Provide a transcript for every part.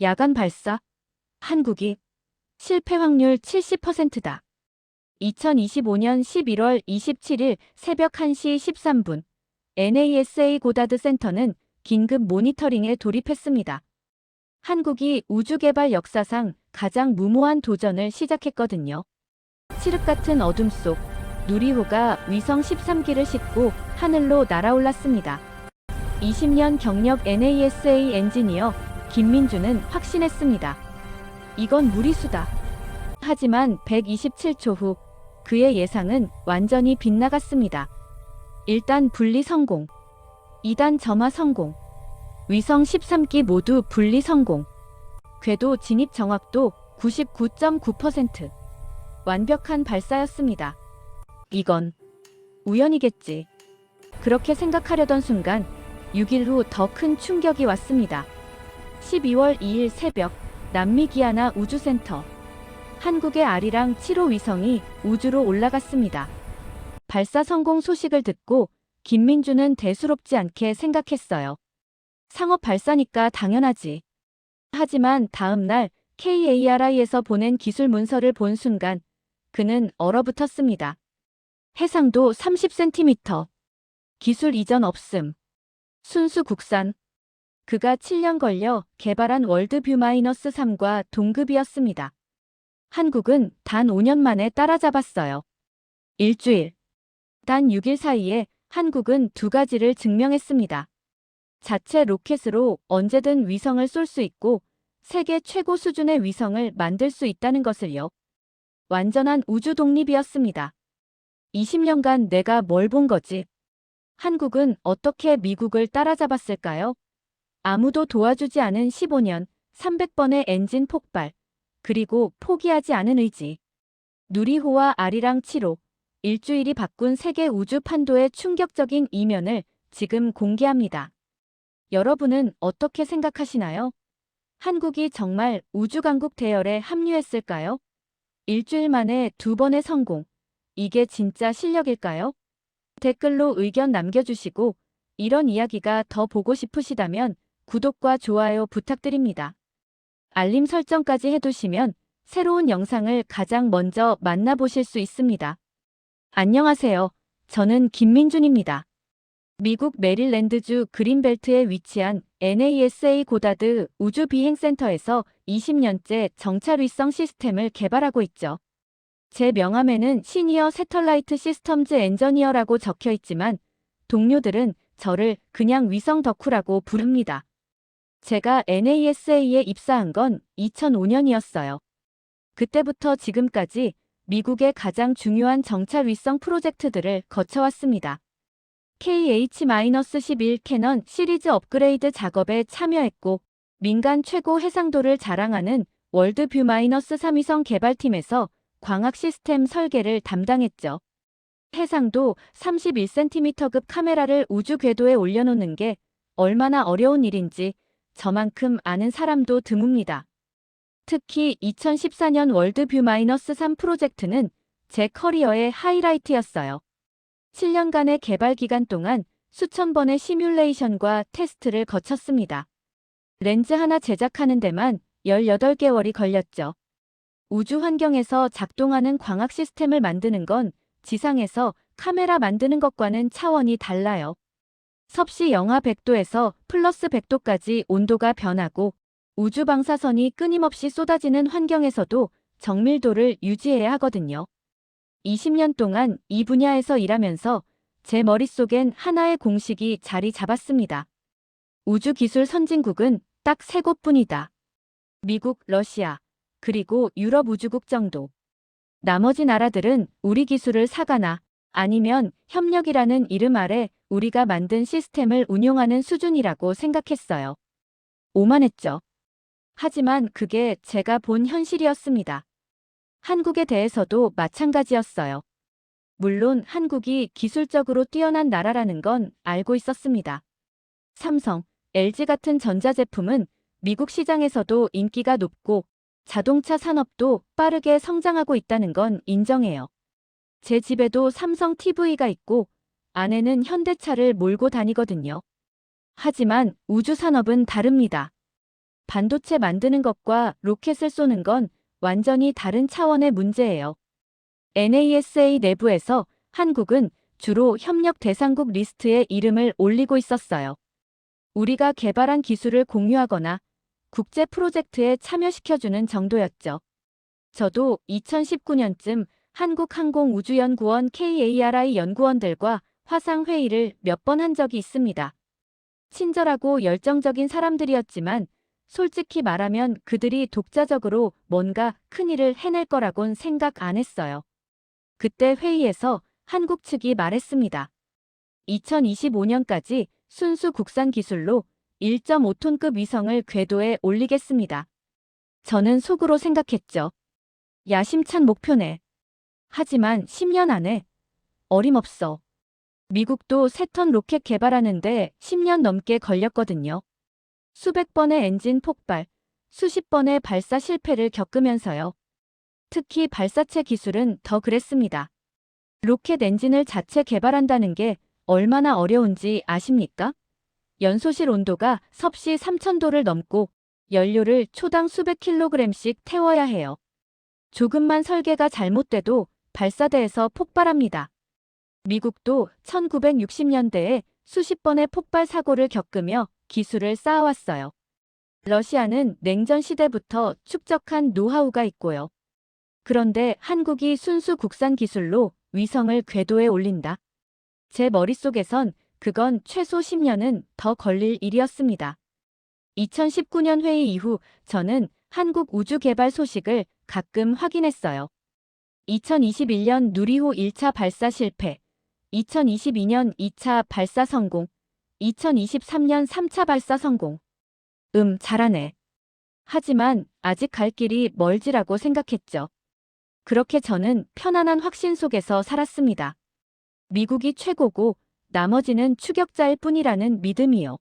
야간 발사. 한국이 실패 확률 70%다. 2025년 11월 27일 새벽 1시 13분 NASA 고다드 센터는 긴급 모니터링에 돌입했습니다. 한국이 우주개발 역사상 가장 무모한 도전을 시작했거든요. 칠흑 같은 어둠 속 누리호가 위성 13기를 싣고 하늘로 날아올랐습니다. 20년 경력 NASA 엔지니어 김민주는 확신했습니다. 이건 무리수다. 하지만 127초 후 그의 예상은 완전히 빗나갔습니다. 1단 분리 성공, 2단 점화 성공, 위성 13기 모두 분리 성공, 궤도 진입 정확도 99.9%, 완벽한 발사였습니다. 이건 우연이겠지. 그렇게 생각하려던 순간 6일 후 더 큰 충격이 왔습니다. 12월 2일 새벽 남미 기아나 우주센터. 한국의 아리랑 7호 위성이 우주로 올라갔습니다. 발사 성공 소식을 듣고 김민주는 대수롭지 않게 생각했어요. 상업 발사니까 당연하지. 하지만 다음 날 KARI에서 보낸 기술 문서를 본 순간 그는 얼어붙었습니다. 해상도 30cm. 기술 이전 없음. 순수 국산. 그가 7년 걸려 개발한 월드뷰-3과 동급이었습니다. 한국은 단 5년 만에 따라잡았어요. 일주일, 단 6일 사이에 한국은 두 가지를 증명했습니다. 자체 로켓으로 언제든 위성을 쏠 수 있고 세계 최고 수준의 위성을 만들 수 있다는 것을요. 완전한 우주 독립이었습니다. 20년간 내가 뭘 본 거지? 한국은 어떻게 미국을 따라잡았을까요? 아무도 도와주지 않은 15년, 300번의 엔진 폭발, 그리고 포기하지 않은 의지. 누리호와 아리랑 7호, 일주일이 바꾼 세계 우주 판도의 충격적인 이면을 지금 공개합니다. 여러분은 어떻게 생각하시나요? 한국이 정말 우주강국 대열에 합류했을까요? 일주일 만에 두 번의 성공. 이게 진짜 실력일까요? 댓글로 의견 남겨주시고 이런 이야기가 더 보고 싶으시다면 구독과 좋아요 부탁드립니다. 알림 설정까지 해두시면 새로운 영상을 가장 먼저 만나보실 수 있습니다. 안녕하세요. 저는 김민준입니다. 미국 메릴랜드주 그린벨트에 위치한 NASA 고다드 우주비행센터에서 20년째 정찰 위성 시스템을 개발하고 있죠. 제 명함에는 시니어 새털라이트 시스템즈 엔지니어라고 적혀 있지만 동료들은 저를 그냥 위성 덕후라고 부릅니다. 제가 NASA에 입사한 건 2005년이었어요. 그때부터 지금까지 미국의 가장 중요한 정찰 위성 프로젝트들을 거쳐왔습니다. KH-11 캐넌 시리즈 업그레이드 작업에 참여했고 민간 최고 해상도를 자랑하는 월드뷰-3 위성 개발팀에서 광학 시스템 설계를 담당했죠. 해상도 31cm급 카메라를 우주 궤도에 올려놓는 게 얼마나 어려운 일인지 저만큼 아는 사람도 드뭅니다. 특히 2014년 월드뷰-3 프로젝트는 제 커리어의 하이라이트였어요. 7년간의 개발 기간 동안 수천 번의 시뮬레이션과 테스트를 거쳤습니다. 렌즈 하나 제작하는 데만 18개월이 걸렸죠. 우주 환경에서 작동하는 광학 시스템을 만드는 건 지상에서 카메라 만드는 것과는 차원이 달라요. 섭씨 영하 100도에서 플러스 100도까지 온도가 변하고 우주 방사선이 끊임없이 쏟아지는 환경에서도 정밀도를 유지해야 하거든요. 20년 동안 이 분야에서 일하면서 제 머릿속엔 하나의 공식이 자리 잡았습니다. 우주 기술 선진국은 딱 3곳뿐이다. 미국, 러시아, 그리고 유럽 우주국 정도. 나머지 나라들은 우리 기술을 사거나 아니면 협력이라는 이름 아래 우리가 만든 시스템을 운용하는 수준이라고 생각했어요. 오만했죠. 하지만 그게 제가 본 현실이었습니다. 한국에 대해서도 마찬가지였어요. 물론 한국이 기술적으로 뛰어난 나라라는 건 알고 있었습니다. 삼성, LG 같은 전자제품은 미국 시장에서도 인기가 높고 자동차 산업도 빠르게 성장하고 있다는 건 인정해요. 제 집에도 삼성 TV가 있고 아내는 현대차를 몰고 다니거든요. 하지만 우주 산업은 다릅니다. 반도체 만드는 것과 로켓을 쏘는 건 완전히 다른 차원의 문제예요. NASA 내부에서 한국은 주로 협력 대상국 리스트에 이름을 올리고 있었어요. 우리가 개발한 기술을 공유하거나 국제 프로젝트에 참여시켜주는 정도였죠. 저도 2019년쯤 한국항공우주연구원 KARI 연구원들과 화상회의를 몇 번 한 적이 있습니다. 친절하고 열정적인 사람들이었지만 솔직히 말하면 그들이 독자적으로 뭔가 큰일을 해낼 거라곤 생각 안 했어요. 그때 회의에서 한국 측이 말했습니다. 2025년까지 순수 국산 기술로 1.5톤급 위성을 궤도에 올리겠습니다. 저는 속으로 생각했죠. 야심찬 목표네. 하지만 10년 안에 어림없어. 미국도 3톤 로켓 개발하는데 10년 넘게 걸렸거든요. 수백 번의 엔진 폭발, 수십 번의 발사 실패를 겪으면서요. 특히 발사체 기술은 더 그랬습니다. 로켓 엔진을 자체 개발한다는 게 얼마나 어려운지 아십니까? 연소실 온도가 섭씨 3000도를 넘고 연료를 초당 수백 킬로그램씩 태워야 해요. 조금만 설계가 잘못돼도 발사대에서 폭발합니다. 미국도 1960년대에 수십 번의 폭발 사고를 겪으며 기술을 쌓아왔어요. 러시아는 냉전 시대부터 축적한 노하우가 있고요. 그런데 한국이 순수 국산 기술로 위성을 궤도에 올린다. 제 머릿속에선 그건 최소 10년은 더 걸릴 일이었습니다. 2019년 회의 이후 저는 한국 우주 개발 소식을 가끔 확인했어요. 2021년 누리호 1차 발사 실패, 2022년 2차 발사 성공, 2023년 3차 발사 성공. 잘하네. 하지만 아직 갈 길이 멀지라고 생각했죠. 그렇게 저는 편안한 확신 속에서 살았습니다. 미국이 최고고 나머지는 추격자일 뿐이라는 믿음이요.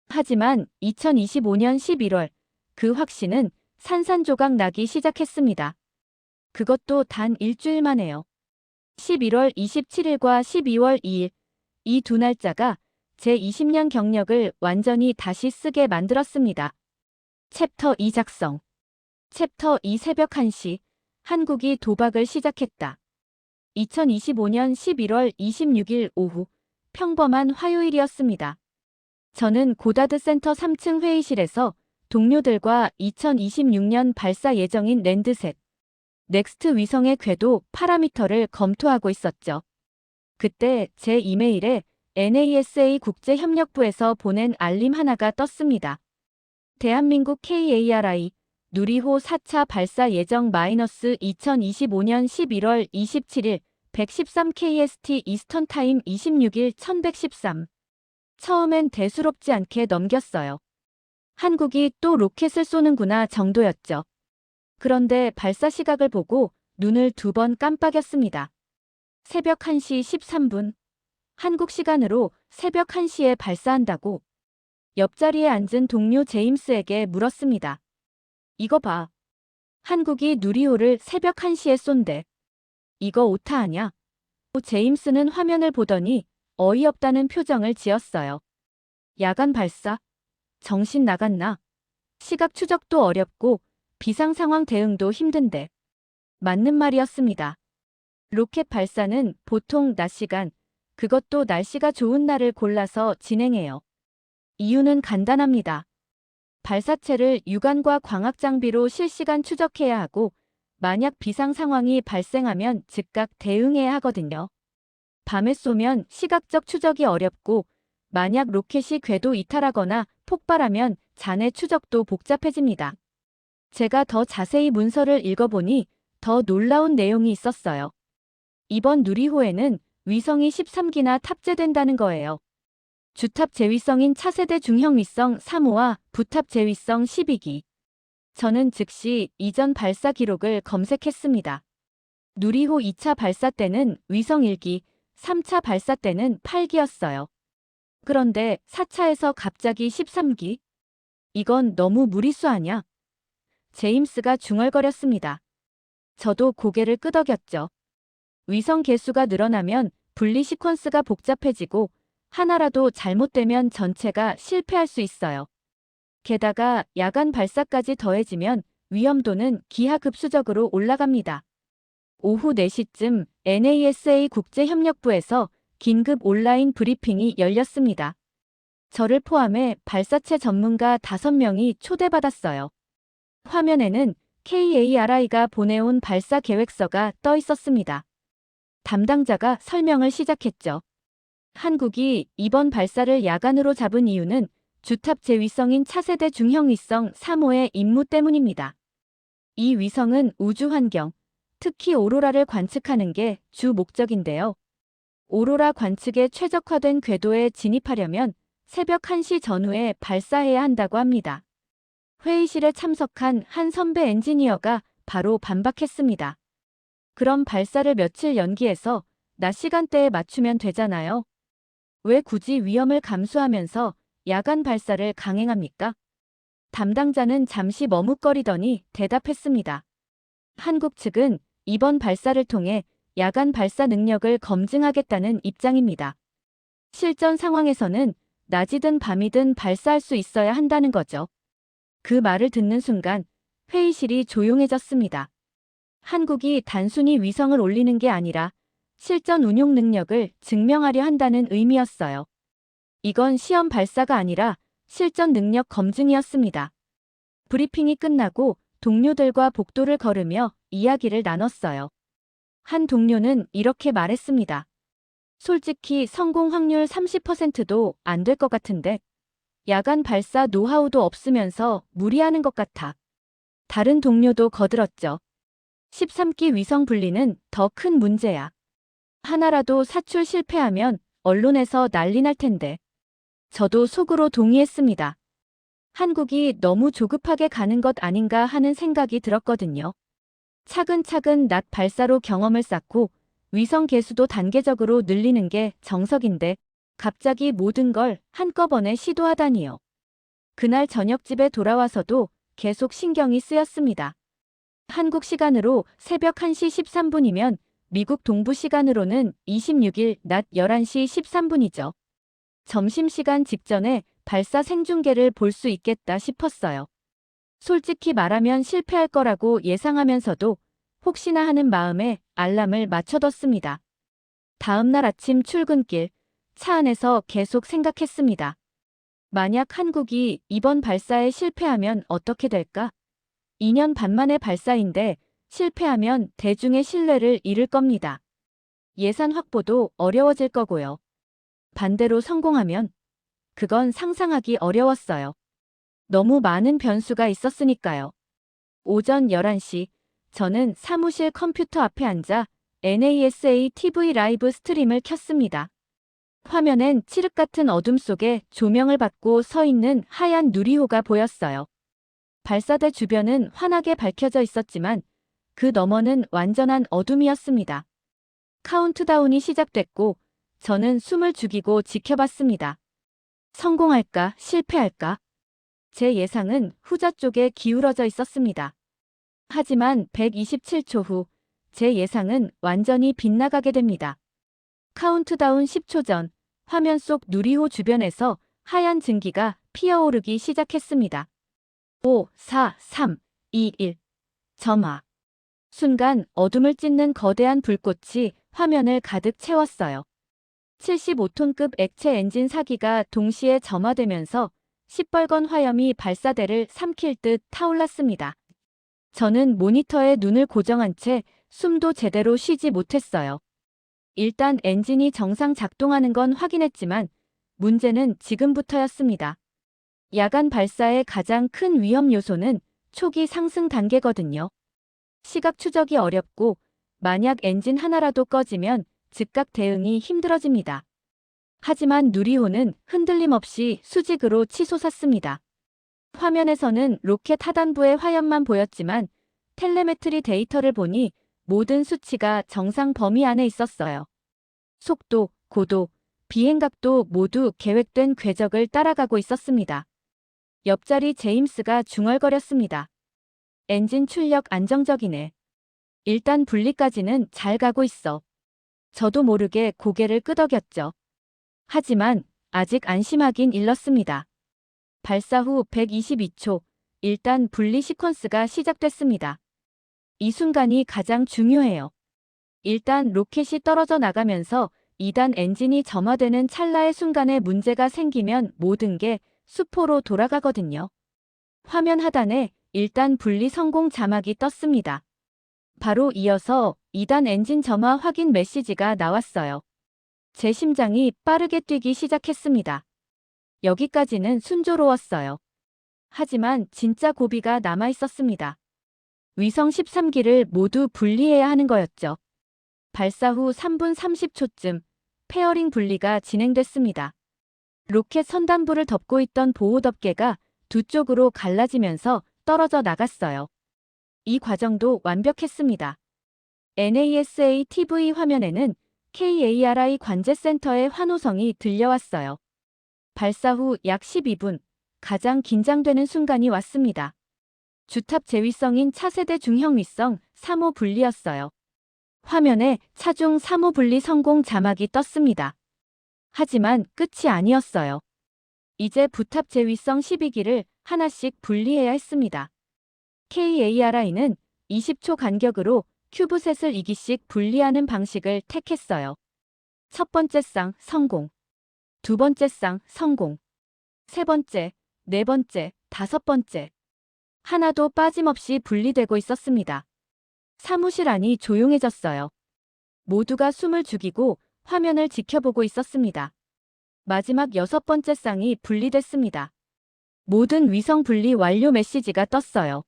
하지만 2025년 11월 그 확신은 산산조각 나기 시작했습니다. 그것도 단 일주일 만에요. 11월 27일과 12월 2일 이 두 날짜가 제 20년 경력을 완전히 다시 쓰게 만들었습니다. 챕터 2 작성. 챕터 2 새벽 1시 한국이 도박을 시작했다. 2025년 11월 26일 오후 평범한 화요일이었습니다. 저는 고다드 센터 3층 회의실에서 동료들과 2026년 발사 예정인 랜드셋, 넥스트 위성의 궤도 파라미터를 검토하고 있었죠. 그때 제 이메일에 NASA 국제협력부에서 보낸 알림 하나가 떴습니다. 대한민국 KARI 누리호 4차 발사 예정 -2025년 11월 27일 113 KST 이스턴 타임 26일 1113. 처음엔 대수롭지 않게 넘겼어요. 한국이 또 로켓을 쏘는구나 정도였죠. 그런데 발사 시각을 보고 눈을 2번 깜빡였습니다. 새벽 1시 13분. 한국 시간으로 새벽 1시에 발사한다고. 옆자리에 앉은 동료 제임스에게 물었습니다. 이거 봐. 한국이 누리호를 새벽 1시에 쏜대. 이거 오타 아냐? 제임스는 화면을 보더니 어이없다는 표정을 지었어요. 야간 발사? 정신 나갔나? 시각 추적도 어렵고 비상 상황 대응도 힘든데. 맞는 말이었습니다. 로켓 발사는 보통 낮 시간, 그것도 날씨가 좋은 날을 골라서 진행해요. 이유는 간단합니다. 발사체를 유관과 광학 장비로 실시간 추적해야 하고 만약 비상 상황이 발생하면 즉각 대응해야 하거든요. 밤에 쏘면 시각적 추적이 어렵고 만약 로켓이 궤도 이탈하거나 폭발하면 잔해 추적도 복잡해집니다. 제가 더 자세히 문서를 읽어보니 더 놀라운 내용이 있었어요. 이번 누리호에는 위성이 13기나 탑재된다는 거예요. 주탑 제위성인 차세대 중형 위성 3호와 부탑 제위성 12기. 저는 즉시 이전 발사 기록을 검색했습니다. 누리호 2차 발사 때는 위성 1기, 3차 발사 때는 8기였어요. 그런데 4차에서 갑자기 13기? 이건 너무 무리수 아냐? 제임스가 중얼거렸습니다. 저도 고개를 끄덕였죠. 위성 개수가 늘어나면 분리 시퀀스가 복잡해지고 하나라도 잘못되면 전체가 실패할 수 있어요. 게다가 야간 발사까지 더해지면 위험도는 기하급수적으로 올라갑니다. 오후 4시쯤 NASA 국제협력부에서 긴급 온라인 브리핑이 열렸습니다. 저를 포함해 발사체 전문가 5명이 초대받았어요. 화면에는 KARI가 보내온 발사 계획서가 떠 있었습니다. 담당자가 설명을 시작했죠. 한국이 이번 발사를 야간으로 잡은 이유는 주탑 제 위성인 차세대 중형위성 3호의 임무 때문입니다. 이 위성은 우주 환경, 특히 오로라를 관측하는 게 주 목적인데요. 오로라 관측에 최적화된 궤도에 진입하려면 새벽 1시 전후에 발사해야 한다고 합니다. 회의실에 참석한 한 선배 엔지니어가 바로 반박했습니다. 그럼 발사를 며칠 연기해서 낮 시간대에 맞추면 되잖아요. 왜 굳이 위험을 감수하면서 야간 발사를 강행합니까? 담당자는 잠시 머뭇거리더니 대답했습니다. 한국 측은 이번 발사를 통해 야간 발사 능력을 검증하겠다는 입장입니다. 실전 상황에서는 낮이든 밤이든 발사할 수 있어야 한다는 거죠. 그 말을 듣는 순간 회의실이 조용해졌습니다. 한국이 단순히 위성을 올리는 게 아니라 실전 운용 능력을 증명하려 한다는 의미였어요. 이건 시험 발사가 아니라 실전 능력 검증이었습니다. 브리핑이 끝나고 동료들과 복도를 걸으며 이야기를 나눴어요. 한 동료는 이렇게 말했습니다. 솔직히 성공 확률 30%도 안 될 것 같은데 야간 발사 노하우도 없으면서 무리하는 것 같아. 다른 동료도 거들었죠. 13기 위성 분리는 더 큰 문제야. 하나라도 사출 실패하면 언론에서 난리 날 텐데. 저도 속으로 동의했습니다. 한국이 너무 조급하게 가는 것 아닌가 하는 생각이 들었거든요. 차근차근 낮 발사로 경험을 쌓고 위성 개수도 단계적으로 늘리는 게 정석인데 갑자기 모든 걸 한꺼번에 시도하다니요. 그날 저녁 집에 돌아와서도 계속 신경이 쓰였습니다. 한국 시간으로 새벽 1시 13분이면 미국 동부 시간으로는 26일 낮 11시 13분이죠. 점심시간 직전에 발사 생중계를 볼 수 있겠다 싶었어요. 솔직히 말하면 실패할 거라고 예상하면서도 혹시나 하는 마음에 알람을 맞춰뒀습니다. 다음 날 아침 출근길, 차 안에서 계속 생각했습니다. 만약 한국이 이번 발사에 실패하면 어떻게 될까? 2년 반 만의 발사인데 실패하면 대중의 신뢰를 잃을 겁니다. 예산 확보도 어려워질 거고요. 반대로 성공하면 그건 상상하기 어려웠어요. 너무 많은 변수가 있었으니까요. 오전 11시 저는 사무실 컴퓨터 앞에 앉아 NASA TV 라이브 스트림을 켰습니다. 화면엔 칠흑 같은 어둠 속에 조명을 받고 서 있는 하얀 누리호가 보였어요. 발사대 주변은 환하게 밝혀져 있었지만 그 너머는 완전한 어둠이었습니다. 카운트다운이 시작됐고 저는 숨을 죽이고 지켜봤습니다. 성공할까, 실패할까? 제 예상은 후자 쪽에 기울어져 있었습니다. 하지만 127초 후 제 예상은 완전히 빗나가게 됩니다. 카운트다운 10초 전 화면 속 누리호 주변에서 하얀 증기가 피어오르기 시작했습니다. 5, 4, 3, 2, 1. 점화. 순간 어둠을 찢는 거대한 불꽃이 화면을 가득 채웠어요. 75톤급 액체 엔진 4기가 동시에 점화되면서 시뻘건 화염이 발사대를 삼킬 듯 타올랐습니다. 저는 모니터에 눈을 고정한 채 숨도 제대로 쉬지 못했어요. 일단 엔진이 정상 작동하는 건 확인했지만 문제는 지금부터였습니다. 야간 발사의 가장 큰 위험 요소는 초기 상승 단계거든요. 시각 추적이 어렵고 만약 엔진 하나라도 꺼지면 즉각 대응이 힘들어집니다. 하지만 누리호는 흔들림 없이 수직으로 치솟았습니다. 화면에서는 로켓 하단부의 화염만 보였지만 텔레메트리 데이터를 보니 모든 수치가 정상 범위 안에 있었어요. 속도, 고도, 비행각도 모두 계획된 궤적을 따라가고 있었습니다. 옆자리 제임스가 중얼거렸습니다. 엔진 출력 안정적이네. 일단 분리까지는 잘 가고 있어. 저도 모르게 고개를 끄덕였죠. 하지만 아직 안심하긴 일렀습니다. 발사 후 122초, 1단 분리 시퀀스가 시작됐습니다. 이 순간이 가장 중요해요. 일단 로켓이 떨어져 나가면서 2단 엔진이 점화되는 찰나의 순간에 문제가 생기면 모든 게 수포로 돌아가거든요. 화면 하단에 1단 분리 성공 자막이 떴습니다. 바로 이어서 2단 엔진 점화 확인 메시지가 나왔어요. 제 심장이 빠르게 뛰기 시작했습니다. 여기까지는 순조로웠어요. 하지만 진짜 고비가 남아 있었습니다. 위성 13기를 모두 분리해야 하는 거였죠. 발사 후 3분 30초쯤 페어링 분리가 진행됐습니다. 로켓 선단부를 덮고 있던 보호 덮개가 두 쪽으로 갈라지면서 떨어져 나갔어요. 이 과정도 완벽했습니다. NASA TV 화면에는 KARI 관제센터의 환호성이 들려왔어요. 발사 후 약 12분, 가장 긴장되는 순간이 왔습니다. 주탑 제위성인 차세대 중형 위성 3호 분리였어요. 화면에 차중 3호 분리 성공 자막이 떴습니다. 하지만 끝이 아니었어요. 이제 부탑 제위성 12기를 하나씩 분리해야 했습니다. KARI는 20초 간격으로 큐브셋을 2기씩 분리하는 방식을 택했어요. 첫 번째 쌍 성공, 두 번째 쌍 성공, 세 번째, 네 번째, 다섯 번째. 하나도 빠짐없이 분리되고 있었습니다. 사무실 안이 조용해졌어요. 모두가 숨을 죽이고 화면을 지켜보고 있었습니다. 마지막 여섯 번째 쌍이 분리됐습니다. 모든 위성 분리 완료 메시지가 떴어요.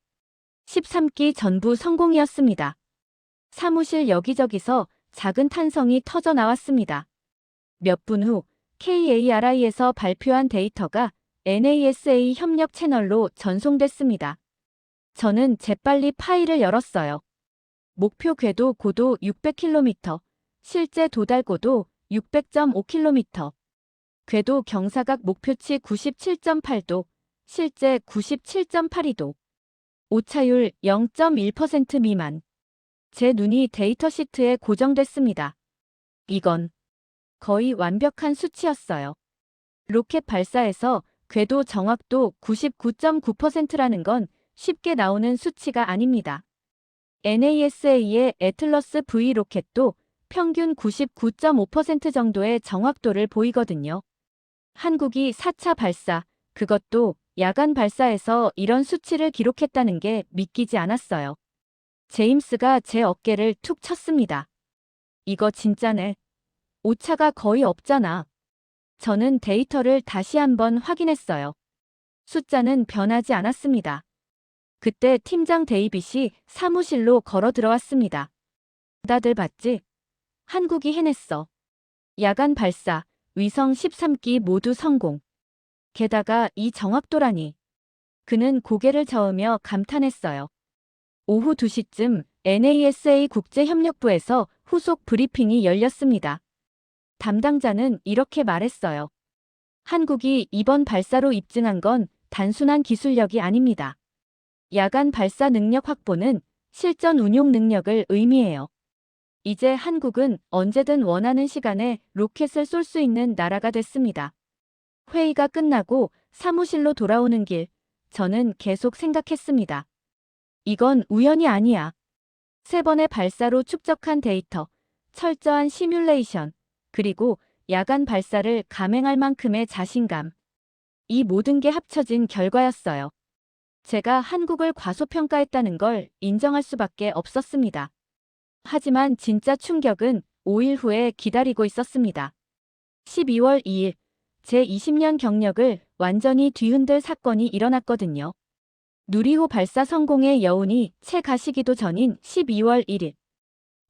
13기 전부 성공이었습니다. 사무실 여기저기서 작은 탄성이 터져 나왔습니다. 몇 분 후 KARI에서 발표한 데이터가 NASA 협력 채널로 전송됐습니다. 저는 재빨리 파일을 열었어요. 목표 궤도 고도 600km, 실제 도달 고도 600.5km, 궤도 경사각 목표치 97.8도, 실제 97.82도, 오차율 0.1% 미만. 제 눈이 데이터 시트에 고정됐습니다. 이건 거의 완벽한 수치였어요. 로켓 발사에서 궤도 정확도 99.9%라는 건 쉽게 나오는 수치가 아닙니다. NASA의 애틀러스 V 로켓도 평균 99.5% 정도의 정확도를 보이거든요. 한국이 4차 발사, 그것도 야간 발사에서 이런 수치를 기록했다는 게 믿기지 않았어요. 제임스가 제 어깨를 툭 쳤습니다. 이거 진짜네. 오차가 거의 없잖아. 저는 데이터를 다시 한번 확인했어요. 숫자는 변하지 않았습니다. 그때 팀장 데이빗이 사무실로 걸어 들어왔습니다. 다들 봤지? 한국이 해냈어. 야간 발사, 위성 13기 모두 성공. 게다가 이 정확도라니. 그는 고개를 저으며 감탄했어요. 오후 2시쯤 NASA 국제협력부에서 후속 브리핑이 열렸습니다. 담당자는 이렇게 말했어요. 한국이 이번 발사로 입증한 건 단순한 기술력이 아닙니다. 야간 발사 능력 확보는 실전 운용 능력을 의미해요. 이제 한국은 언제든 원하는 시간에 로켓을 쏠 수 있는 나라가 됐습니다. 회의가 끝나고 사무실로 돌아오는 길, 저는 계속 생각했습니다. 이건 우연이 아니야. 3번의 발사로 축적한 데이터, 철저한 시뮬레이션, 그리고 야간 발사를 감행할 만큼의 자신감. 이 모든 게 합쳐진 결과였어요. 제가 한국을 과소평가했다는 걸 인정할 수밖에 없었습니다. 하지만 진짜 충격은 5일 후에 기다리고 있었습니다. 12월 2일, 제 20년 경력을 완전히 뒤흔들 사건이 일어났거든요. 누리호 발사 성공의 여운이 채 가시기도 전인 12월 1일.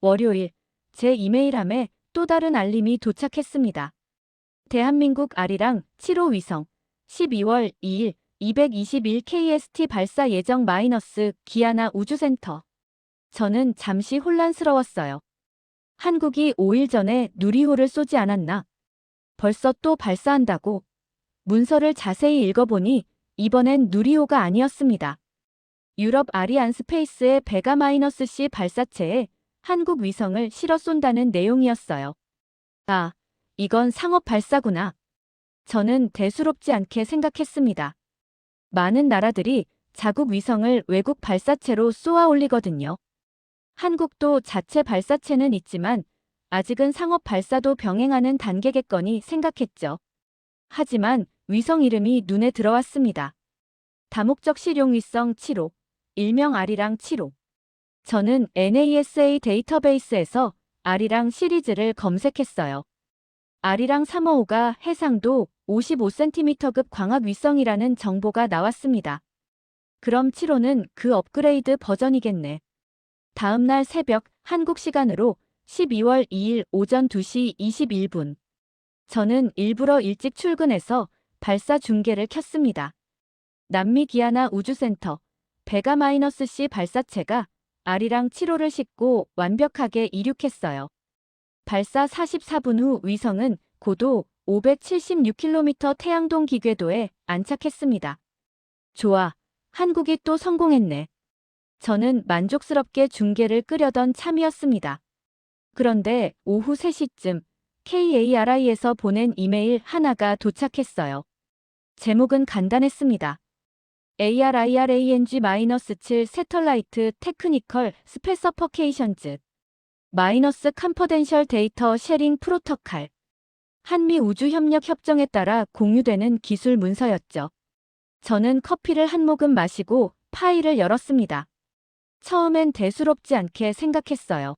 월요일, 제 이메일함에 또 다른 알림이 도착했습니다. 대한민국 아리랑 7호 위성, 12월 2일, 221KST 발사 예정 기아나 우주센터. 저는 잠시 혼란스러웠어요. 한국이 5일 전에 누리호를 쏘지 않았나? 벌써 또 발사한다고? 문서를 자세히 읽어보니 이번엔 누리호가 아니었습니다. 유럽 아리안 스페이스의 베가-C 발사체에 한국 위성을 실어 쏜다는 내용이었어요. 아, 이건 상업 발사구나. 저는 대수롭지 않게 생각했습니다. 많은 나라들이 자국 위성을 외국 발사체로 쏘아 올리거든요. 한국도 자체 발사체는 있지만 아직은 상업 발사도 병행하는 단계겠거니 생각했죠. 하지만 위성 이름이 눈에 들어왔습니다. 다목적 실용 위성 7호, 일명 아리랑 7호. 저는 NASA 데이터베이스에서 아리랑 시리즈를 검색했어요. 아리랑 355가 해상도 55cm급 광학 위성이라는 정보가 나왔습니다. 그럼 7호는 그 업그레이드 버전이겠네. 다음 날 새벽 한국 시간으로 12월 2일 오전 2시 21분. 저는 일부러 일찍 출근해서 발사 중계를 켰습니다. 남미 기아나 우주센터 베가-C 발사체가 아리랑 7호를 싣고 완벽하게 이륙했어요. 발사 44분 후 위성은 고도 576km 태양동 기궤도에 안착했습니다. 좋아, 한국이 또 성공했네. 저는 만족스럽게 중계를 끄려던 참이었습니다. 그런데 오후 3시쯤 KARI에서 보낸 이메일 하나가 도착했어요. 제목은 간단했습니다. ARIRANG-7 세털라이트 테크니컬 스페서퍼케이션즈 마이너스 컴퍼덴셜 데이터 쉐링 프로토칼 한미 우주협력 협정에 따라 공유되는 기술 문서였죠. 저는 커피를 한 모금 마시고 파일을 열었습니다. 처음엔 대수롭지 않게 생각했어요.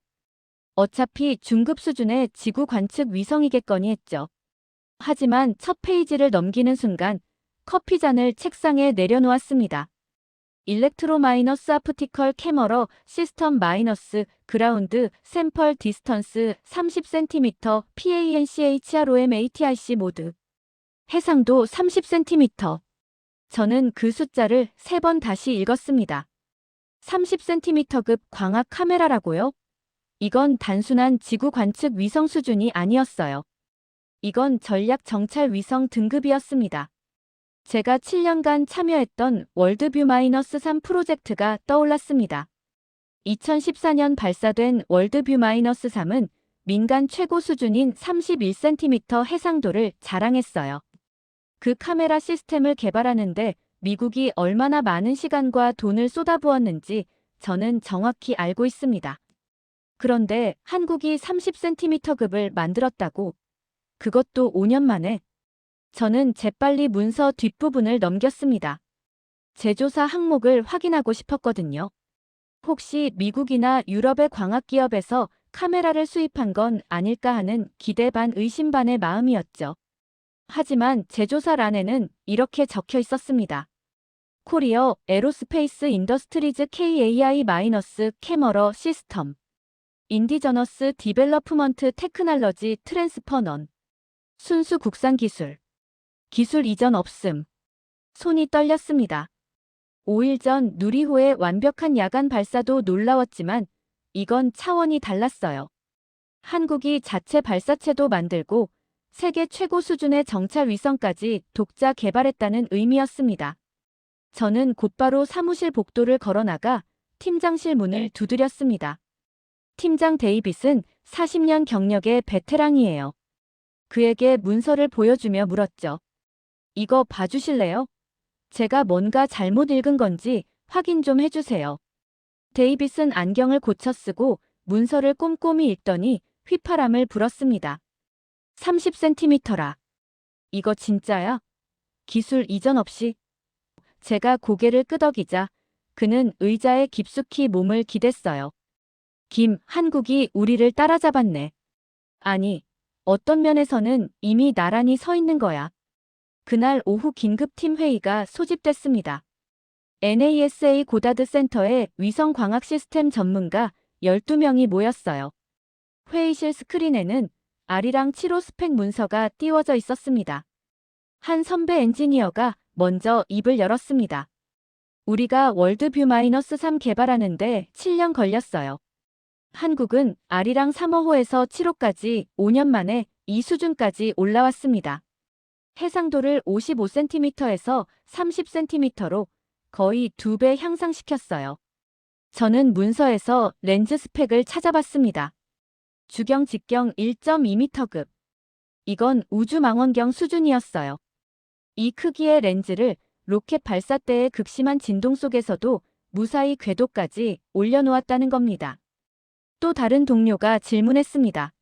어차피 중급 수준의 지구 관측 위성이겠거니 했죠. 하지만 첫 페이지를 넘기는 순간 커피잔을 책상에 내려놓았습니다. 일렉트로 마이너스 아프티컬 캐머러 시스템 마이너스 그라운드 샘펄 디스턴스 30cm PANCHROMATIC 모드 해상도 30cm. 저는 그 숫자를 3번 다시 읽었습니다. 30cm급 광학 카메라라고요? 이건 단순한 지구 관측 위성 수준이 아니었어요. 이건 전략 정찰 위성 등급이었습니다. 제가 7년간 참여했던 월드뷰-3 프로젝트가 떠올랐습니다. 2014년 발사된 월드뷰-3은 민간 최고 수준인 31cm 해상도를 자랑했어요. 그 카메라 시스템을 개발하는데 미국이 얼마나 많은 시간과 돈을 쏟아부었는지 저는 정확히 알고 있습니다. 그런데 한국이 30cm급을 만들었다고? 그것도 5년 만에? 저는 재빨리 문서 뒷부분을 넘겼습니다. 제조사 항목을 확인하고 싶었거든요. 혹시 미국이나 유럽의 광학기업에서 카메라를 수입한 건 아닐까 하는 기대 반 의심 반의 마음이었죠. 하지만 제조사란에는 이렇게 적혀 있었습니다. 코리어 에로스페이스 인더스트리즈 KAI-캐머러 시스템 인디저너스 디벨러프먼트 테크놀로지 트랜스퍼넌 순수 국산 기술 이전 없음. 손이 떨렸습니다. 5일 전 누리호의 완벽한 야간 발사도 놀라웠지만 이건 차원이 달랐어요. 한국이 자체 발사체도 만들고 세계 최고 수준의 정찰 위성까지 독자 개발했다는 의미였습니다. 저는 곧바로 사무실 복도를 걸어나가 팀장실 문을 두드렸습니다. 팀장 데이빗은 40년 경력의 베테랑이에요. 그에게 문서를 보여주며 물었죠. 이거 봐주실래요? 제가 뭔가 잘못 읽은 건지 확인 좀 해주세요. 데이빗은 안경을 고쳐 쓰고 문서를 꼼꼼히 읽더니 휘파람을 불었습니다. 30cm라. 이거 진짜야? 기술 이전 없이? 제가 고개를 끄덕이자 그는 의자에 깊숙이 몸을 기댔어요. 한국이 우리를 따라잡았네. 아니, 어떤 면에서는 이미 나란히 서 있는 거야. 그날 오후 긴급팀 회의가 소집됐습니다. NASA 고다드 센터의 위성 광학 시스템 전문가 12명이 모였어요. 회의실 스크린에는 아리랑 7호 스펙 문서가 띄워져 있었습니다. 한 선배 엔지니어가 먼저 입을 열었습니다. 우리가 월드뷰-3 개발하는데 7년 걸렸어요. 한국은 아리랑 3호에서 7호까지 5년 만에 이 수준까지 올라왔습니다. 해상도를 55cm에서 30cm로 거의 2배 향상시켰어요. 저는 문서에서 렌즈 스펙을 찾아봤습니다. 주경 직경 1.2m급. 이건 우주망원경 수준이었어요. 이 크기의 렌즈를 로켓 발사 때의 극심한 진동 속에서도 무사히 궤도까지 올려놓았다는 겁니다. 또 다른 동료가 질문했습니다.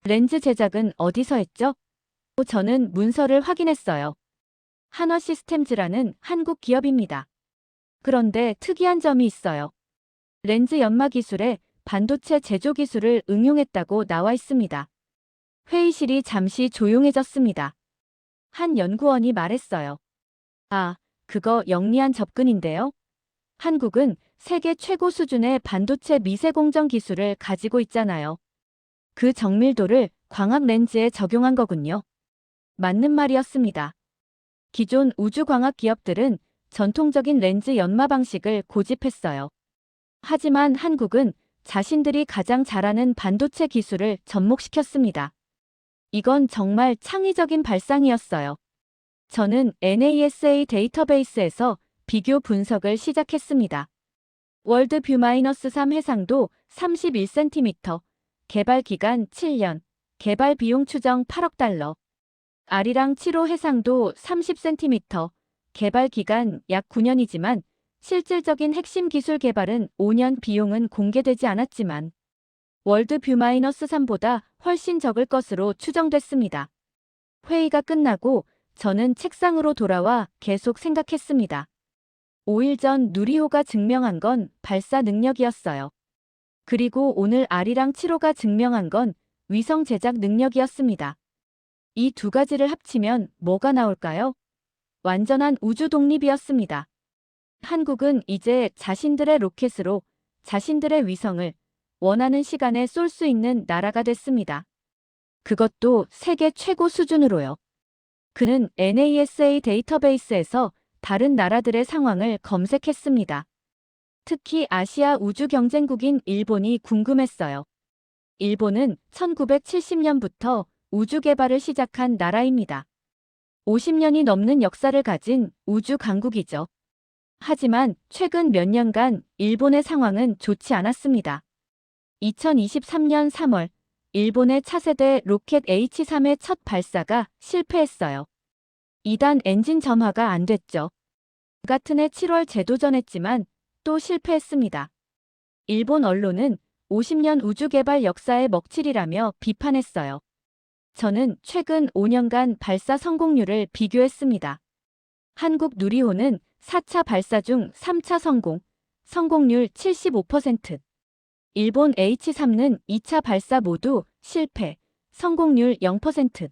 렌즈 제작은 어디서 했죠? 저는 문서를 확인했어요. 한화 시스템즈라는 한국 기업입니다. 그런데 특이한 점이 있어요. 렌즈 연마 기술에 반도체 제조 기술을 응용했다고 나와 있습니다. 회의실이 잠시 조용해졌습니다. 한 연구원이 말했어요. 아, 그거 영리한 접근인데요. 한국은 세계 최고 수준의 반도체 미세 공정 기술을 가지고 있잖아요. 그 정밀도를 광학 렌즈에 적용한 거군요. 맞는 말이었습니다. 기존 우주광학 기업들은 전통적인 렌즈 연마 방식을 고집했어요. 하지만 한국은 자신들이 가장 잘하는 반도체 기술을 접목시켰습니다. 이건 정말 창의적인 발상이었어요. 저는 NASA 데이터베이스에서 비교 분석을 시작했습니다. 월드뷰-3 해상도 31cm, 개발 기간 7년, 개발 비용 추정 8억 달러. 아리랑 7호 해상도 30cm, 개발 기간 약 9년이지만 실질적인 핵심 기술 개발은 5년, 비용은 공개되지 않았지만 월드뷰-3보다 훨씬 적을 것으로 추정됐습니다. 회의가 끝나고 저는 책상으로 돌아와 계속 생각했습니다. 5일 전 누리호가 증명한 건 발사 능력이었어요. 그리고 오늘 아리랑 7호가 증명한 건 위성 제작 능력이었습니다. 이 두 가지를 합치면 뭐가 나올까요? 완전한 우주 독립이었습니다. 한국은 이제 자신들의 로켓으로 자신들의 위성을 원하는 시간에 쏠 수 있는 나라가 됐습니다. 그것도 세계 최고 수준으로요. 그는 NASA 데이터베이스에서 다른 나라들의 상황을 검색했습니다. 특히 아시아 우주 경쟁국인 일본이 궁금했어요. 일본은 1970년부터 우주 개발을 시작한 나라입니다. 50년이 넘는 역사를 가진 우주 강국이죠. 하지만 최근 몇 년간 일본의 상황은 좋지 않았습니다. 2023년 3월 일본의 차세대 로켓 H3의 첫 발사가 실패했어요. 2단 엔진 점화가 안 됐죠. 같은 해 7월 재도전했지만 또 실패했습니다. 일본 언론은 50년 우주 개발 역사의 먹칠이라며 비판했어요. 저는 최근 5년간 발사 성공률을 비교했습니다. 한국 누리호는 4차 발사 중 3차 성공률 75%. 일본 H3는 2차 발사 모두 실패, 성공률 0%.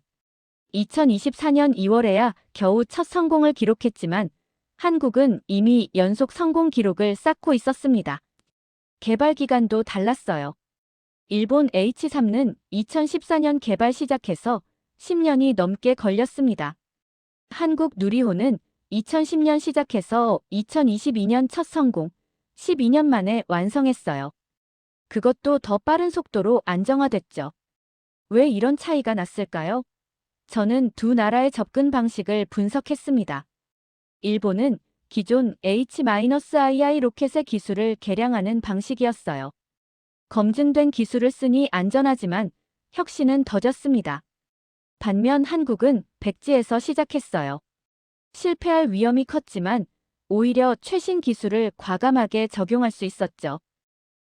2024년 2월에야 겨우 첫 성공을 기록했지만 한국은 이미 연속 성공 기록을 쌓고 있었습니다. 개발 기간도 달랐어요. 일본 H3는 2014년 개발 시작해서 10년이 넘게 걸렸습니다. 한국 누리호는 2010년 시작해서 2022년 첫 성공, 12년 만에 완성했어요. 그것도 더 빠른 속도로 안정화됐죠. 왜 이런 차이가 났을까요? 저는 두 나라의 접근 방식을 분석했습니다. 일본은 기존 H-II 로켓의 기술을 개량하는 방식이었어요. 검증된 기술을 쓰니 안전하지만 혁신은 더뎠습니다. 반면 한국은 백지에서 시작했어요. 실패할 위험이 컸지만 오히려 최신 기술을 과감하게 적용할 수 있었죠.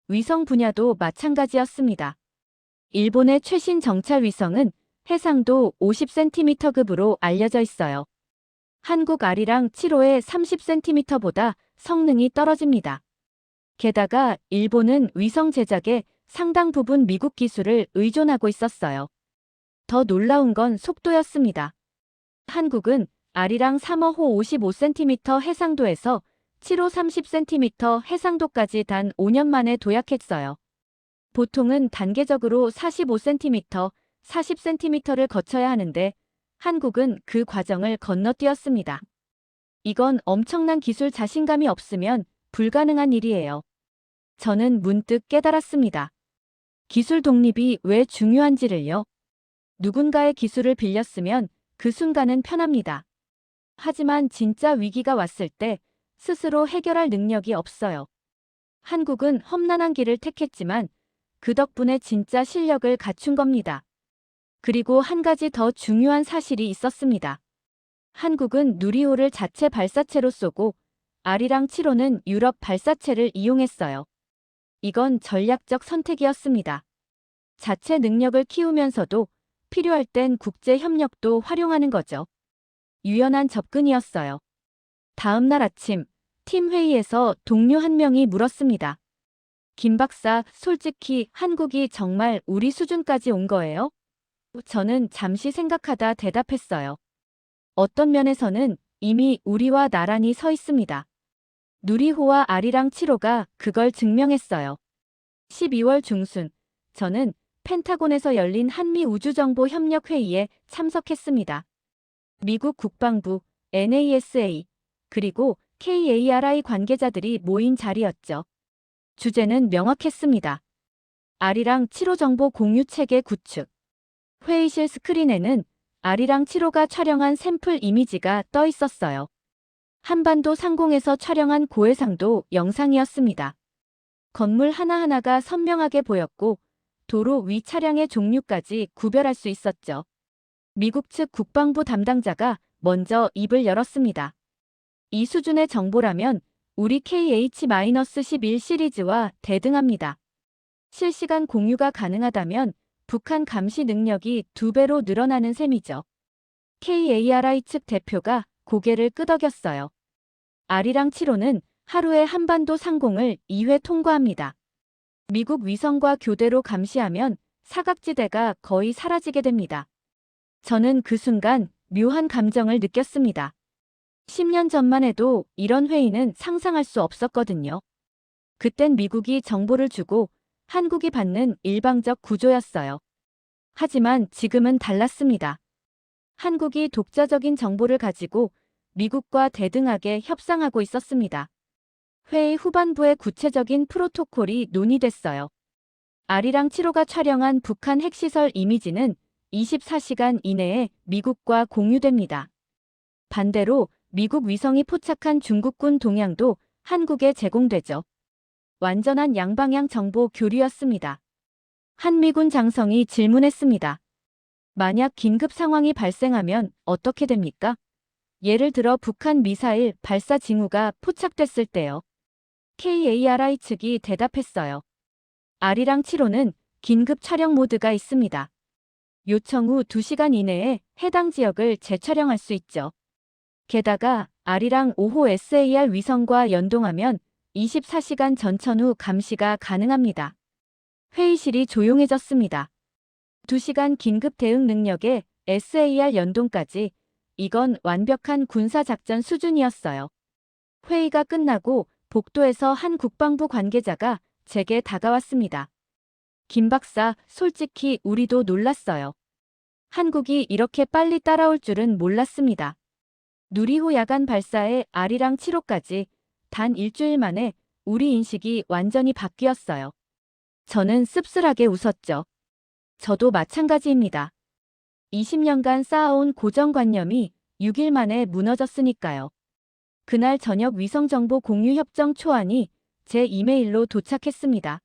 위성 분야도 마찬가지였습니다. 일본의 최신 정찰 위성은 해상도 50cm급으로 알려져 있어요. 한국 아리랑 7호의 30cm보다 성능이 떨어집니다. 게다가 일본은 위성 제작에 상당 부분 미국 기술을 의존하고 있었어요. 더 놀라운 건 속도였습니다. 한국은 아리랑 3호 55cm 해상도에서 7호 30cm 해상도까지 단 5년 만에 도약했어요. 보통은 단계적으로 45cm, 40cm를 거쳐야 하는데 한국은 그 과정을 건너뛰었습니다. 이건 엄청난 기술 자신감이 없으면 불가능한 일이에요. 저는 문득 깨달았습니다. 기술 독립이 왜 중요한지를요. 누군가의 기술을 빌렸으면 그 순간은 편합니다. 하지만 진짜 위기가 왔을 때 스스로 해결할 능력이 없어요. 한국은 험난한 길을 택했지만 그 덕분에 진짜 실력을 갖춘 겁니다. 그리고 한 가지 더 중요한 사실이 있었습니다. 한국은 누리호를 자체 발사체로 쏘고 아리랑 7호는 유럽 발사체를 이용했어요. 이건 전략적 선택이었습니다. 자체 능력을 키우면서도 필요할 땐 국제 협력도 활용하는 거죠. 유연한 접근이었어요. 다음 날 아침, 팀 회의에서 동료 한 명이 물었습니다. 김 박사, 솔직히 한국이 정말 우리 수준까지 온 거예요? 저는 잠시 생각하다 대답했어요. 어떤 면에서는 이미 우리와 나란히 서 있습니다. 누리호와 아리랑 7호가 그걸 증명했어요. 12월 중순, 저는 펜타곤에서 열린 한미 우주정보협력회의에 참석했습니다. 미국 국방부, NASA, 그리고 KARI 관계자들이 모인 자리였죠. 주제는 명확했습니다. 아리랑 7호 정보 공유 체계 구축. 회의실 스크린에는 아리랑 7호가 촬영한 샘플 이미지가 떠 있었어요. 한반도 상공에서 촬영한 고해상도 영상이었습니다. 건물 하나하나가 선명하게 보였고 도로 위 차량의 종류까지 구별할 수 있었죠. 미국 측 국방부 담당자가 먼저 입을 열었습니다. 이 수준의 정보라면 우리 KH-11 시리즈와 대등합니다. 실시간 공유가 가능하다면 북한 감시 능력이 2배로 늘어나는 셈이죠. KARI 측 대표가 고개를 끄덕였어요. 아리랑 7호는 하루에 한반도 상공을 2회 통과합니다. 미국 위성과 교대로 감시하면 사각지대가 거의 사라지게 됩니다. 저는 그 순간 묘한 감정을 느꼈습니다. 10년 전만 해도 이런 회의는 상상할 수 없었거든요. 그땐 미국이 정보를 주고 한국이 받는 일방적 구조였어요. 하지만 지금은 달랐습니다. 한국이 독자적인 정보를 가지고 미국과 대등하게 협상하고 있었습니다. 회의 후반부에 구체적인 프로토콜이 논의됐어요. 아리랑 7호가 촬영한 북한 핵시설 이미지는 24시간 이내에 미국과 공유됩니다. 반대로 미국 위성이 포착한 중국군 동향도 한국에 제공되죠. 완전한 양방향 정보 교류였습니다. 한미군 장성이 질문했습니다. 만약 긴급 상황이 발생하면 어떻게 됩니까? 예를 들어 북한 미사일 발사 징후가 포착됐을 때요. KARI 측이 대답했어요. 아리랑 7호는 긴급 촬영 모드가 있습니다. 요청 후 2시간 이내에 해당 지역을 재촬영할 수 있죠. 게다가 아리랑 5호 SAR 위성과 연동하면 24시간 전천 후 감시가 가능합니다. 회의실이 조용해졌습니다. 2시간 긴급 대응 능력에 SAR 연동까지 이건 완벽한 군사작전 수준이었어요. 회의가 끝나고 복도에서 한 국방부 관계자가 제게 다가왔습니다. 김 박사, 솔직히 우리도 놀랐어요. 한국이 이렇게 빨리 따라올 줄은 몰랐습니다. 누리호 야간 발사에 아리랑 7호까지 단 일주일 만에 우리 인식이 완전히 바뀌었어요. 저는 씁쓸하게 웃었죠. 저도 마찬가지입니다. 20년간 쌓아온 고정관념이 6일 만에 무너졌으니까요. 그날 저녁 위성정보 공유 협정 초안이 제 이메일로 도착했습니다.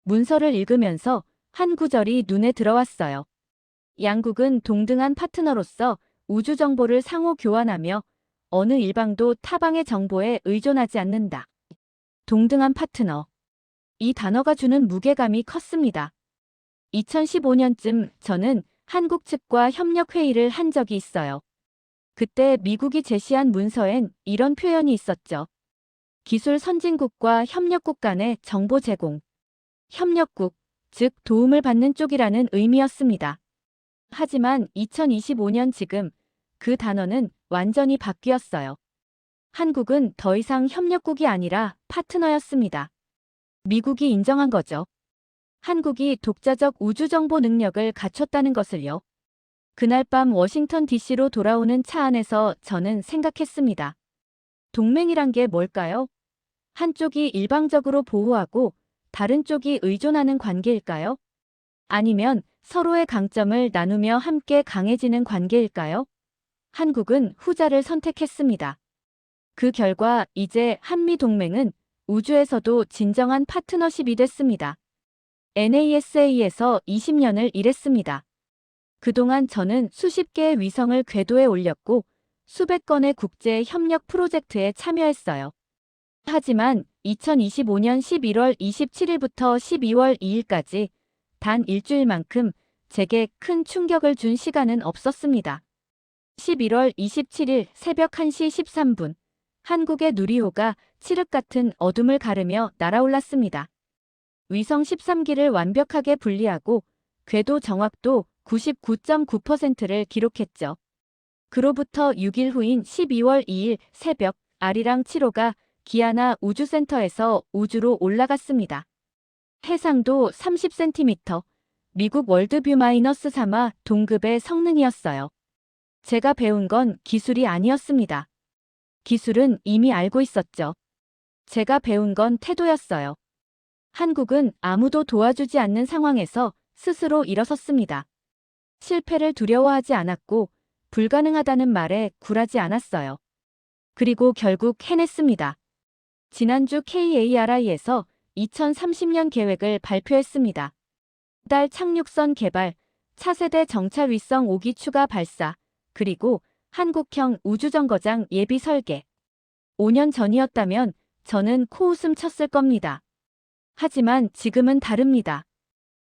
문서를 읽으면서 한 구절이 눈에 들어왔어요. 양국은 동등한 파트너로서 우주 정보를 상호 교환하며 어느 일방도 타방의 정보에 의존하지 않는다. 동등한 파트너. 이 단어가 주는 무게감이 컸습니다. 2015년쯤 저는 한국 측과 협력 회의를 한 적이 있어요. 그때 미국이 제시한 문서엔 이런 표현이 있었죠. 기술 선진국과 협력국 간의 정보 제공. 협력국, 즉 도움을 받는 쪽이라는 의미였습니다. 하지만 2025년 지금 그 단어는 완전히 바뀌었어요. 한국은 더 이상 협력국이 아니라 파트너였습니다. 미국이 인정한 거죠. 한국이 독자적 우주정보 능력을 갖췄다는 것을요. 그날 밤 워싱턴 DC로 돌아오는 차 안에서 저는 생각했습니다. 동맹이란 게 뭘까요? 한쪽이 일방적으로 보호하고 다른 쪽이 의존하는 관계일까요? 아니면 서로의 강점을 나누며 함께 강해지는 관계일까요? 한국은 후자를 선택했습니다. 그 결과 이제 한미동맹은 우주에서도 진정한 파트너십이 됐습니다. NASA에서 20년을 일했습니다. 그동안 저는 수십 개의 위성을 궤도에 올렸고 수백 건의 국제 협력 프로젝트에 참여했어요. 하지만 2025년 11월 27일부터 12월 2일까지 단 일주일만큼 제게 큰 충격을 준 시간은 없었습니다. 11월 27일 새벽 1시 13분, 한국의 누리호가 칠흑 같은 어둠을 가르며 날아올랐습니다. 위성 13기를 완벽하게 분리하고 궤도 정확도 99.9%를 기록했죠. 그로부터 6일 후인 12월 2일 새벽 아리랑 7호가 기아나 우주센터에서 우주로 올라갔습니다. 해상도 30cm, 미국 월드뷰-3화 동급의 성능이었어요. 제가 배운 건 기술이 아니었습니다. 기술은 이미 알고 있었죠. 제가 배운 건 태도였어요. 한국은 아무도 도와주지 않는 상황에서 스스로 일어섰습니다. 실패를 두려워하지 않았고 불가능하다는 말에 굴하지 않았어요. 그리고 결국 해냈습니다. 지난주 KARI에서 2030년 계획을 발표했습니다. 달 착륙선 개발, 차세대 정찰 위성 5기 추가 발사, 그리고 한국형 우주정거장 예비 설계. 5년 전이었다면 저는 코웃음 쳤을 겁니다. 하지만 지금은 다릅니다.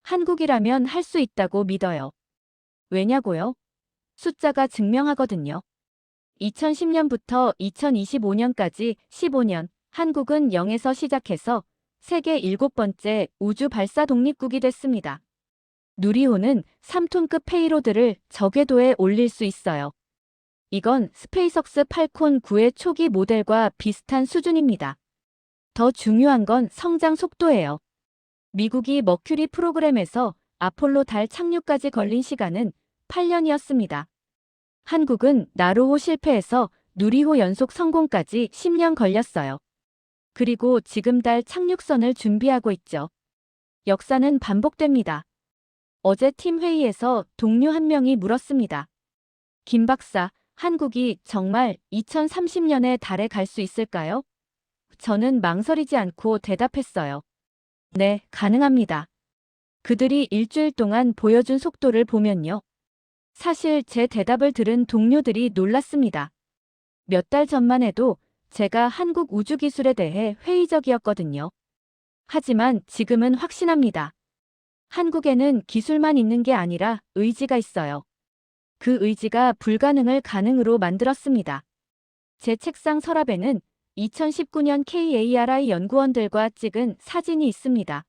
한국이라면 할 수 있다고 믿어요. 왜냐고요? 숫자가 증명하거든요. 2010년부터 2025년까지 15년, 한국은 0에서 시작해서 세계 7번째 우주 발사 독립국이 됐습니다. 누리호는 3톤급 페이로드를 저궤도에 올릴 수 있어요. 이건 스페이스X 팔콘 9의 초기 모델과 비슷한 수준입니다. 더 중요한 건 성장 속도예요. 미국이 머큐리 프로그램에서 아폴로 달 착륙까지 걸린 시간은 8년이었습니다. 한국은 나로호 실패에서 누리호 연속 성공까지 10년 걸렸어요. 그리고 지금 달 착륙선을 준비하고 있죠. 역사는 반복됩니다. 어제 팀 회의에서 동료 한 명이 물었습니다. 김 박사, 한국이 정말 2030년에 달에 갈 수 있을까요? 저는 망설이지 않고 대답했어요. 네, 가능합니다. 그들이 일주일 동안 보여준 속도를 보면요. 사실 제 대답을 들은 동료들이 놀랐습니다. 몇 달 전만 해도 제가 한국 우주기술에 대해 회의적이었거든요. 하지만 지금은 확신합니다. 한국에는 기술만 있는 게 아니라 의지가 있어요. 그 의지가 불가능을 가능으로 만들었습니다. 제 책상 서랍에는 2019년 KARI 연구원들과 찍은 사진이 있습니다.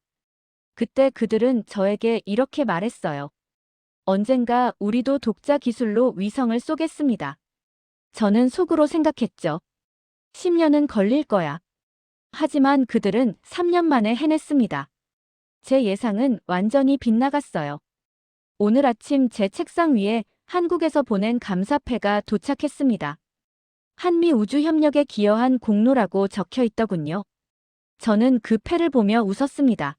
그때 그들은 저에게 이렇게 말했어요. 언젠가 우리도 독자 기술로 위성을 쏘겠습니다. 저는 속으로 생각했죠. 10년은 걸릴 거야. 하지만 그들은 3년 만에 해냈습니다. 제 예상은 완전히 빗나갔어요. 오늘 아침 제 책상 위에 한국에서 보낸 감사패가 도착했습니다. 한미 우주협력에 기여한 공로라고 적혀 있더군요. 저는 그 패를 보며 웃었습니다.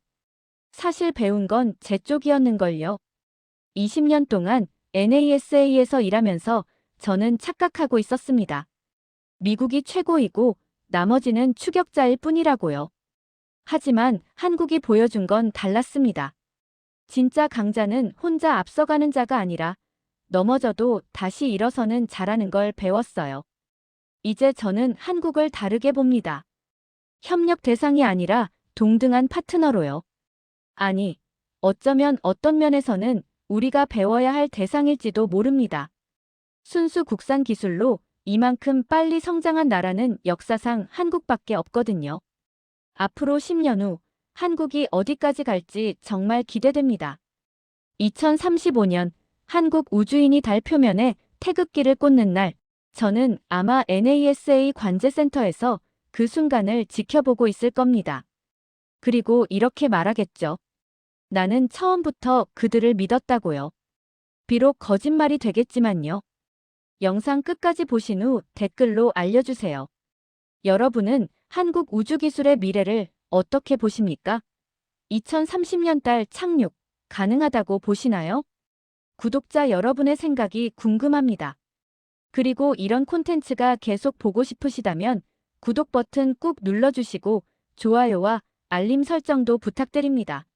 사실 배운 건 제 쪽이었는걸요. 20년 동안 NASA에서 일하면서 저는 착각하고 있었습니다. 미국이 최고이고 나머지는 추격자일 뿐이라고요. 하지만 한국이 보여준 건 달랐습니다. 진짜 강자는 혼자 앞서가는 자가 아니라 넘어져도 다시 일어서는 자라는 걸 배웠어요. 이제 저는 한국을 다르게 봅니다. 협력 대상이 아니라 동등한 파트너로요. 아니, 어쩌면 어떤 면에서는 우리가 배워야 할 대상일지도 모릅니다. 순수 국산 기술로 이만큼 빨리 성장한 나라는 역사상 한국밖에 없거든요. 앞으로 10년 후 한국이 어디까지 갈지 정말 기대됩니다. 2035년 한국 우주인이 달 표면에 태극기를 꽂는 날, 저는 아마 NASA 관제센터에서 그 순간을 지켜보고 있을 겁니다. 그리고 이렇게 말하겠죠. 나는 처음부터 그들을 믿었다고요. 비록 거짓말이 되겠지만요. 영상 끝까지 보신 후 댓글로 알려주세요. 여러분은 한국 우주기술의 미래를 어떻게 보십니까? 2030년 달 착륙 가능하다고 보시나요? 구독자 여러분의 생각이 궁금합니다. 그리고 이런 콘텐츠가 계속 보고 싶으시다면 구독 버튼 꾹 눌러주시고 좋아요와 알림 설정도 부탁드립니다.